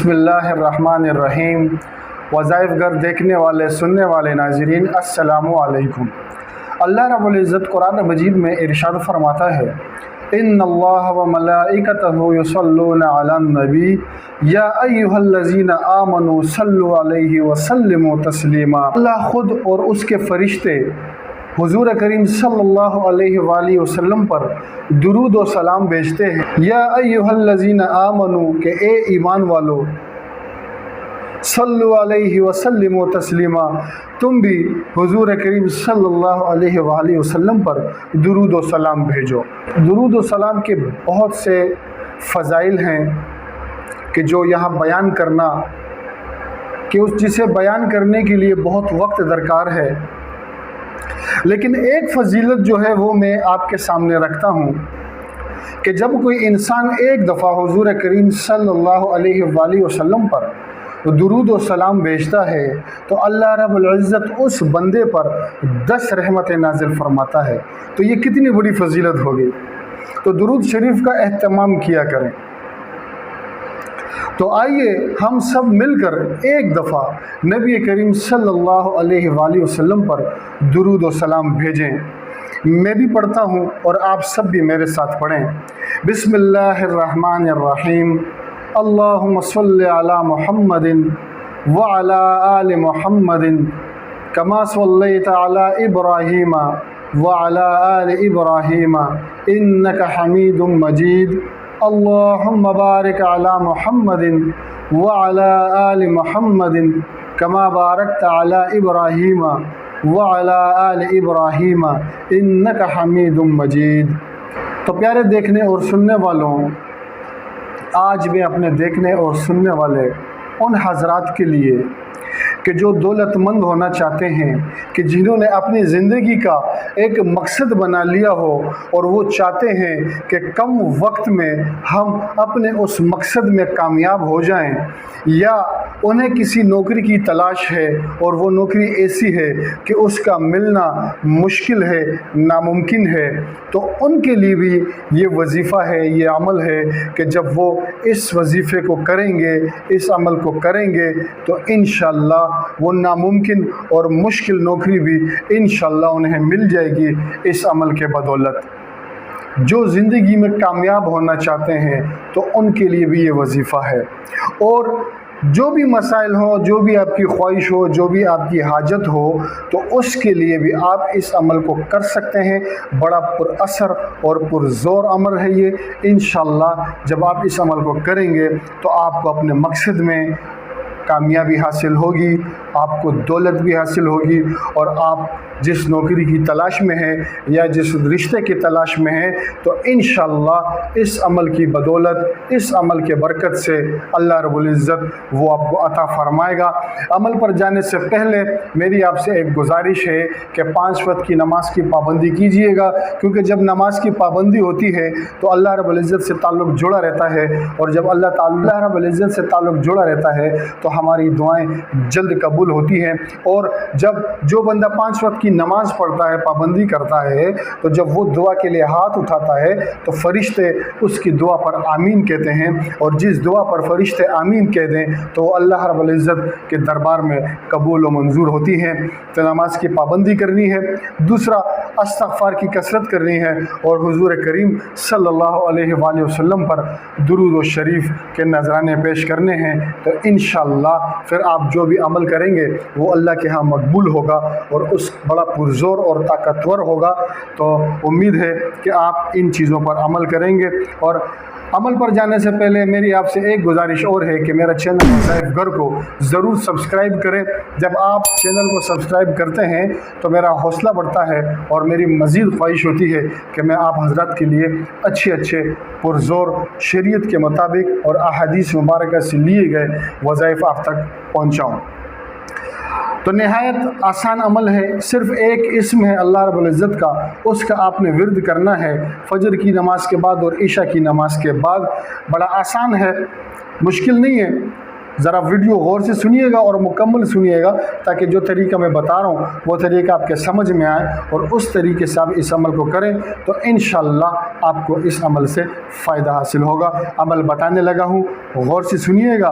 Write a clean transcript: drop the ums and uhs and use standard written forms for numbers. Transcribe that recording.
بسم اللہ الرحمن الرحیم۔ وظائف گر دیکھنے والے سننے والے ناظرین السلام علیکم۔ اللہ رب العزت قرآن مجید میں ارشاد فرماتا ہے، ان اللہ و ملائکتہ یصلون علی النبی یا ایھا الذین آمنوا صلوا علیہ وسلموا تسلیما۔ اللہ خود اور اس کے فرشتے حضور کریم صلی اللہ علیہ وآلہ وسلم پر درود و سلام بھیجتے ہیں۔ یا ایھا الذین آمنوا کہ اے ایمان والو، صلو علیہ وسلم و تسلیما تم بھی حضور کریم صلی اللہ علیہ وآلہ وسلم پر درود و سلام بھیجو۔ درود و سلام کے بہت سے فضائل ہیں کہ جو یہاں بیان کرنا کہ جسے بیان کرنے کے لیے بہت وقت درکار ہے، لیکن ایک فضیلت جو ہے وہ میں آپ کے سامنے رکھتا ہوں کہ جب کوئی انسان ایک دفعہ حضور کریم صلی اللہ علیہ وآلہ وسلم پر درود و سلام بھیجتا ہے تو اللہ رب العزت اس بندے پر 10 رحمتیں نازل فرماتا ہے۔ تو یہ کتنی بڑی فضیلت ہوگی۔ تو درود شریف کا اہتمام کیا کریں۔ تو آئیے ہم سب مل کر ایک دفعہ نبی کریم صلی اللہ علیہ وآلہ وسلم پر درود و سلام بھیجیں۔ میں بھی پڑھتا ہوں اور آپ سب بھی میرے ساتھ پڑھیں۔ بسم اللہ الرحمن الرحیم۔ اللہم صلی علی محمد وعلی آل محمد کما صلیت علی ابراہیم وعلی آل ابراہیم انک حمید مجید۔ اللہم بارک علی محمد وعلی آل محمد کما بارکت علی ابراہیم وعلی آل ابراہیم انک حمید مجید۔ تو پیارے دیکھنے اور سننے والوں، آج میں اپنے دیکھنے اور سننے والے ان حضرات کے لیے کہ جو دولت مند ہونا چاہتے ہیں، کہ جنہوں نے اپنی زندگی کا ایک مقصد بنا لیا ہو اور وہ چاہتے ہیں کہ کم وقت میں ہم اپنے اس مقصد میں کامیاب ہو جائیں، یا انہیں کسی نوکری کی تلاش ہے اور وہ نوکری ایسی ہے کہ اس کا ملنا مشکل ہے، ناممکن ہے، تو ان کے لیے بھی یہ وظیفہ ہے، یہ عمل ہے کہ جب وہ اس وظیفے کو کریں گے، اس عمل کو کریں گے تو انشاءاللہ وہ ناممکن اور مشکل نوکری بھی انشاءاللہ انہیں مل جائے گی اس عمل کے بدولت۔ جو زندگی میں کامیاب ہونا چاہتے ہیں تو ان کے لیے بھی یہ وظیفہ ہے، اور جو بھی مسائل ہوں، جو بھی آپ کی خواہش ہو، جو بھی آپ کی حاجت ہو، تو اس کے لیے بھی آپ اس عمل کو کر سکتے ہیں۔ بڑا پر اثر اور پر زور عمل ہے یہ۔ انشاءاللہ جب آپ اس عمل کو کریں گے تو آپ کو اپنے مقصد میں کامیابی حاصل ہوگی، آپ کو دولت بھی حاصل ہوگی، اور آپ جس نوکری کی تلاش میں ہیں یا جس رشتے کی تلاش میں ہیں تو انشاءاللہ اس عمل کی بدولت، اس عمل کے برکت سے اللہ رب العزت وہ آپ کو عطا فرمائے گا۔ عمل پر جانے سے پہلے میری آپ سے ایک گزارش ہے کہ 5 وقت کی نماز کی پابندی کیجئے گا، کیونکہ جب نماز کی پابندی ہوتی ہے تو اللہ رب العزت سے تعلق جڑا رہتا ہے، اور جب اللہ رب العزت سے تعلق جڑا رہتا ہے تو ہماری دعائیں جلد قبول ہوتی ہیں۔ اور جب جو بندہ 5 وقت کی نماز پڑھتا ہے، پابندی کرتا ہے، تو جب وہ دعا کے لیے ہاتھ اٹھاتا ہے تو فرشتے اس کی دعا پر آمین کہتے ہیں، اور جس دعا پر فرشتے آمین کہہ دیں تو وہ اللہ رب العزت کے دربار میں قبول و منظور ہوتی ہیں۔ تو نماز کی پابندی کرنی ہے، دوسرا استغفار کی کثرت کرنی ہے، اور حضور کریم صلی اللہ علیہ وآلہ وسلم پر درود و شریف کے نذرانے پیش کرنے ہیں۔ تو انشاءاللہ پھر آپ جو بھی عمل کریں گے وہ اللہ کے ہاں مقبول ہوگا اور اس بڑا پرزور اور طاقتور ہوگا۔ تو امید ہے کہ آپ ان چیزوں پر عمل کریں گے۔ اور عمل پر جانے سے پہلے میری آپ سے ایک گزارش اور ہے کہ میرا چینل وظائف گر کو ضرور سبسکرائب کریں۔ جب آپ چینل کو سبسکرائب کرتے ہیں تو میرا حوصلہ بڑھتا ہے اور میری مزید خواہش ہوتی ہے کہ میں آپ حضرات کے لیے اچھے پرزور شریعت کے مطابق اور احادیث مبارکہ سے لیے گئے وظائف آپ تک پہنچاؤں۔ تو نہایت آسان عمل ہے، صرف ایک اسم ہے اللہ رب العزت کا، اس کا آپ نے ورد کرنا ہے فجر کی نماز کے بعد اور عشاء کی نماز کے بعد۔ بڑا آسان ہے، مشکل نہیں ہے۔ ذرا ویڈیو غور سے سنیے گا اور مکمل سنیے گا تاکہ جو طریقہ میں بتا رہا ہوں وہ طریقہ آپ کے سمجھ میں آئے اور اس طریقے سے آپ اس عمل کو کریں تو انشاءاللہ آپ کو اس عمل سے فائدہ حاصل ہوگا۔ عمل بتانے لگا ہوں، غور سے سنیے گا